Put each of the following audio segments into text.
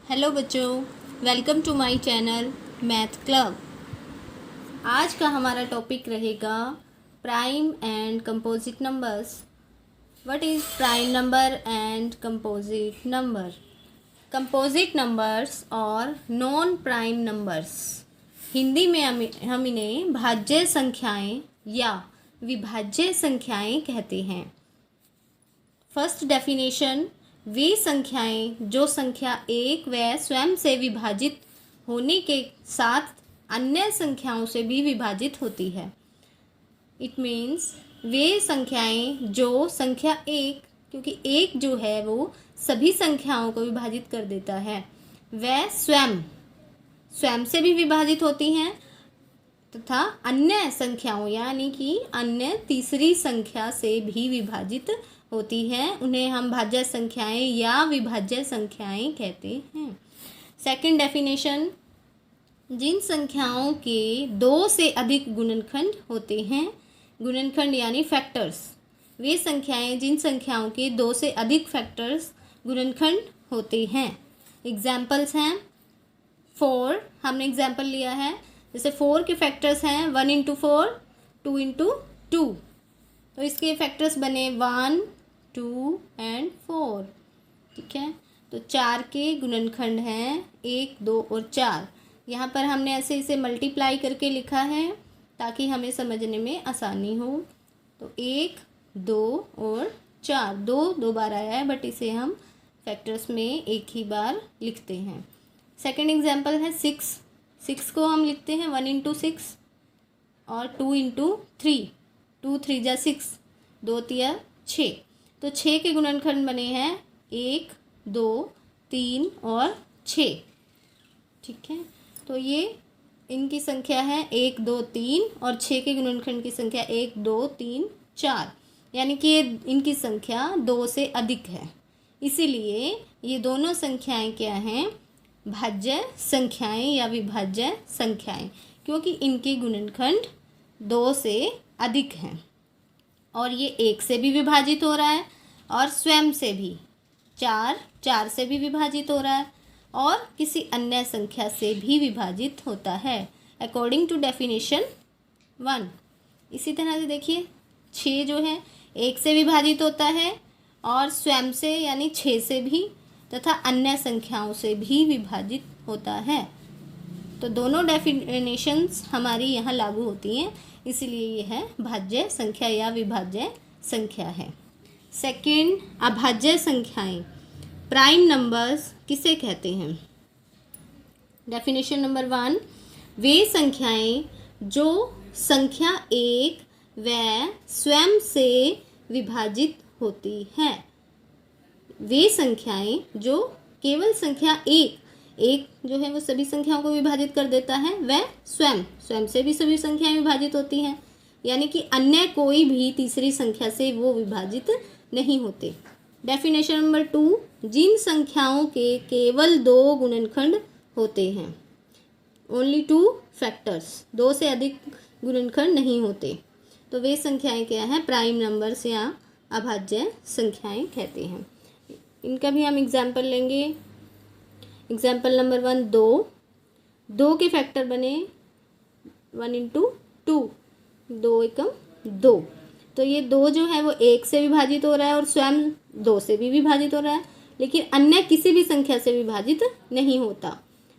Hello बच्चों, welcome to my channel math club. आज का हमारा टॉपिक रहेगा prime and composite numbers. What is prime number and composite number? Composite numbers और non prime numbers, Hindi में हम इन्हें भाज्य संख्याएं या विभाज्य संख्याएं कहते हैं। फर्स्ट डेफिनेशन, वे संख्याएं जो संख्या एक व स्वयं से विभाजित होने के साथ अन्य संख्याओं से भी विभाजित होती है। इट मीन्स वे संख्याएं जो संख्या एक, क्योंकि एक जो है वो सभी संख्याओं को विभाजित कर देता है, वह स्वयं से भी विभाजित होती हैं तथा अन्य संख्याओं यानी कि अन्य तीसरी संख्या से भी विभाजित होती है। उन्हें हम भाज्य संख्याएं या विभाज्य संख्याएं कहते हैं। सेकंड डेफिनेशन, जिन संख्याओं के दो से अधिक गुणनखंड होते हैं, गुणनखंड यानी फैक्टर्स, वे संख्याएं जिन संख्याओं के दो से अधिक फैक्टर्स गुणनखंड होते हैं। एग्जाम्पल्स हैं 4, हमने एग्जाम्पल लिया है, जैसे 4 के फैक्टर्स हैं 1 इंटू 4, 2 इंटू 2, तो इसके फैक्टर्स बने 1, 2 एंड 4। ठीक है, तो 4 के गुणनखंड हैं 1, 2 और 4। यहाँ पर हमने ऐसे इसे मल्टीप्लाई करके लिखा है ताकि हमें समझने में आसानी हो। तो 1, 2 और 4, 2 बार आया है बट इसे हम फैक्टर्स में एक ही बार लिखते हैं। सेकंड एग्जाम्पल है 6 को हम लिखते हैं 1 इंटू 6 और 2 इंटू 3, 2 3 जा 6, 2 तिया 6, तो 6 के गुणनखंड बने हैं 1, 2, 3 और 6। ठीक है, तो ये इनकी संख्या है 1, 2, 3 और 6 के गुणनखंड की संख्या 1, 2, 3, 4, यानी कि ये इनकी संख्या 2 से अधिक है। इसीलिए ये दोनों संख्याएं क्या हैं? भाज्य संख्याएं या विभाज्य संख्याएं, क्योंकि इनके गुणनखंड 2 से अधिक हैं और ये 1 से भी विभाजित हो रहा है और स्वयं से भी 4 से भी विभाजित हो रहा है और किसी अन्य संख्या से भी विभाजित होता है अकॉर्डिंग टू डेफिनेशन 1। इसी तरह से देखिए 6 जो है 1 से विभाजित होता है और स्वयं से यानी 6 से भी तथा अन्य संख्याओं से भी विभाजित होता है। तो दोनों डेफिनेशंस हमारी यहाँ लागू होती हैं, इसीलिए ये है भाज्य संख्या या विभाज्य संख्या है। सेकंड, अभाज्य संख्याएं, प्राइम नंबर्स किसे कहते हैं? डेफिनेशन नंबर 1, वे संख्याएं जो संख्या एक व स्वयं से विभाजित होती हैं। वे संख्याएं जो केवल संख्या एक जो है वो सभी संख्याओं को विभाजित कर देता है, वह स्वयं से भी सभी संख्याएं विभाजित होती हैं, यानी कि अन्य कोई भी तीसरी संख्या से वो विभाजित नहीं होते। डेफिनेशन नंबर 2, जिन संख्याओं के केवल 2 गुणनखंड होते हैं, ओनली 2 फैक्टर्स, 2 से अधिक गुणनखंड नहीं होते, तो वे संख्याएं क्या हैं? प्राइम नंबर्स या अभाज्य संख्याएं कहते हैं। इनका भी हम एग्जाम्पल लेंगे। एग्जाम्पल नंबर 1, 2 के फैक्टर बने 1 इंटू 2, 2 एकम 2, तो ये 2 जो है वो 1 से विभाजित हो रहा है और स्वयं 2 से भी विभाजित हो रहा है, लेकिन अन्य किसी भी संख्या से विभाजित नहीं होता।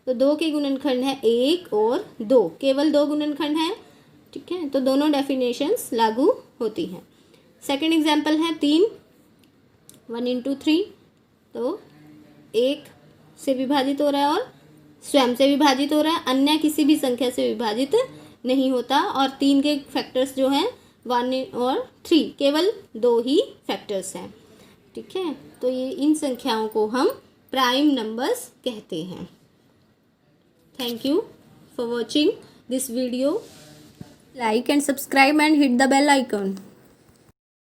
तो 2 के गुणनखंड है 1 और 2, केवल 2 गुणनखंड हैं। ठीक है, तो दोनों डेफिनेशंस लागू होती हैं। सेकंड एग्जाम्पल है 3, 1 इंटू 3, तो 1 से विभाजित हो रहा है और स्वयं से विभाजित हो रहा है, अन्य किसी भी संख्या से विभाजित नहीं होता। और 3 के फैक्टर्स जो हैं 1 और 3, केवल 2 ही फैक्टर्स हैं। ठीक है, तो ये इन संख्याओं को हम प्राइम नंबर्स कहते हैं। Thank you for watching this video. Like and subscribe and hit the bell icon.